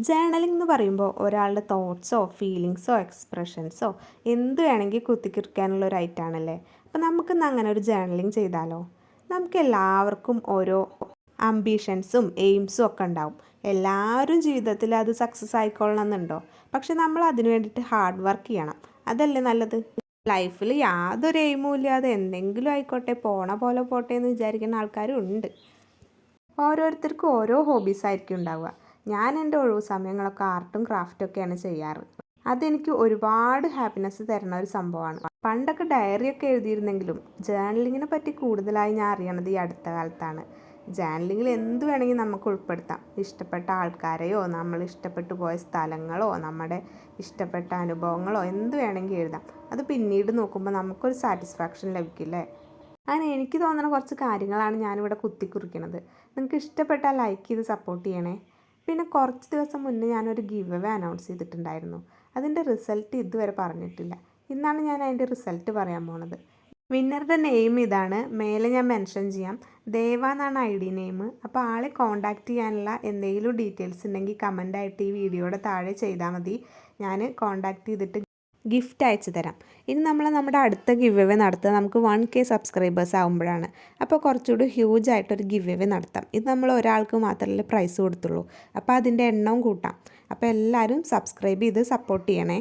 Journaling എന്ന് പറയുമ്പോൾ ഒരാളുടെ തോട്ട്സോ ഫീലിങ്സോ എക്സ്പ്രഷൻസോ എന്ത് വേണമെങ്കിൽ കുത്തിക്കുറിക്കാനുള്ള ഒരു ഐറ്റാണല്ലേ. അപ്പോൾ നമുക്കിന്ന് അങ്ങനെ ഒരു ജേർണലിംഗ് ചെയ്താലോ. നമുക്ക് എല്ലാവർക്കും ഓരോ അംബീഷൻസും എയിംസും ഒക്കെ ഉണ്ടാവും. എല്ലാവരും ജീവിതത്തിൽ അത് സക്സസ് ആയിക്കൊള്ളണം എന്നുണ്ടോ? പക്ഷെ നമ്മൾ അതിന് വേണ്ടിയിട്ട് ഹാർഡ് വർക്ക് ചെയ്യണം. അതല്ലേ നല്ലത്. ലൈഫിൽ യാതൊരു എയിമും ഇല്ലാതെ എന്തെങ്കിലും ആയിക്കോട്ടെ, പോണ പോലെ പോട്ടെ എന്ന് വിചാരിക്കുന്ന ആൾക്കാരും ഉണ്ട്. ഓരോരുത്തർക്കും ഓരോ ഹോബീസ് ആയിരിക്കും ഉണ്ടാവുക. ഞാൻ എൻ്റെ ഒഴിവ് സമയങ്ങളൊക്കെ ആർട്ടും ക്രാഫ്റ്റും ഒക്കെയാണ് ചെയ്യാറ്. അതെനിക്ക് ഒരുപാട് ഹാപ്പിനെസ് തരുന്ന ഒരു സംഭവമാണ്. പണ്ടൊക്കെ ഡയറിയൊക്കെ എഴുതിയിരുന്നെങ്കിലും ജേർണലിങ്ങിനെ പറ്റി കൂടുതലായി ഞാൻ അറിയണത് ഈ അടുത്ത കാലത്താണ്. ജേർണലിങ്ങിൽ എന്ത് വേണമെങ്കിൽ നമുക്ക് ഉൾപ്പെടുത്താം. ഇഷ്ടപ്പെട്ട ആൾക്കാരെയോ നമ്മൾ ഇഷ്ടപ്പെട്ടു പോയ സ്ഥലങ്ങളോ നമ്മുടെ ഇഷ്ടപ്പെട്ട അനുഭവങ്ങളോ എന്ത് വേണമെങ്കിൽ എഴുതാം. അത് പിന്നീട് നോക്കുമ്പോൾ നമുക്കൊരു സാറ്റിസ്ഫാക്ഷൻ ലഭിക്കില്ലേ. അങ്ങനെ എനിക്ക് തോന്നുന്ന കുറച്ച് കാര്യങ്ങളാണ് ഞാനിവിടെ കുത്തിക്കുറിക്കണത്. നിങ്ങൾക്ക് ഇഷ്ടപ്പെട്ടാൽ ലൈക്ക് ചെയ്ത് സപ്പോർട്ട് ചെയ്യണേ. പിന്നെ കുറച്ച് ദിവസം മുന്നേ ഞാനൊരു ഗിവ് അവേ അനൗൺസ് ചെയ്തിട്ടുണ്ടായിരുന്നു. അതിൻ്റെ റിസൾട്ട് ഇതുവരെ പറഞ്ഞിട്ടില്ല. ഇന്നാണ് ഞാൻ അതിൻ്റെ റിസൾട്ട് പറയാൻ പോണത്. വിന്നറുടെ നെയിം ഇതാണ്. മേലെ ഞാൻ മെൻഷൻ ചെയ്യാം. ദേവ എന്നാണ് ID നെയിം. അപ്പോൾ ആളെ കോൺടാക്റ്റ് ചെയ്യാനുള്ള എന്തെങ്കിലും ഡീറ്റെയിൽസ് ഉണ്ടെങ്കിൽ കമൻ്റായിട്ട് ഈ വീഡിയോയുടെ താഴെ ചെയ്താൽ മതി. ഞാൻ കോൺടാക്റ്റ് ചെയ്തിട്ട് ഗിഫ്റ്റ് അയച്ചു തരാം. ഇനി നമ്മുടെ അടുത്ത ഗിവ് അവേ നടത്തുക നമുക്ക് 1K സബ്സ്ക്രൈബേഴ്സ് ആകുമ്പോഴാണ്. അപ്പോൾ കുറച്ചുകൂടി ഹ്യൂജ് ആയിട്ടൊരു ഗിവ് അവേ നടത്താം. ഇത് നമ്മൾ ഒരാൾക്ക് മാത്രമല്ലേ പ്രൈസ് കൊടുത്തുള്ളൂ. അപ്പോൾ അതിൻ്റെ എണ്ണവും കൂട്ടാം. അപ്പോൾ എല്ലാവരും സബ്സ്ക്രൈബ് ചെയ്ത് സപ്പോർട്ട് ചെയ്യണേ.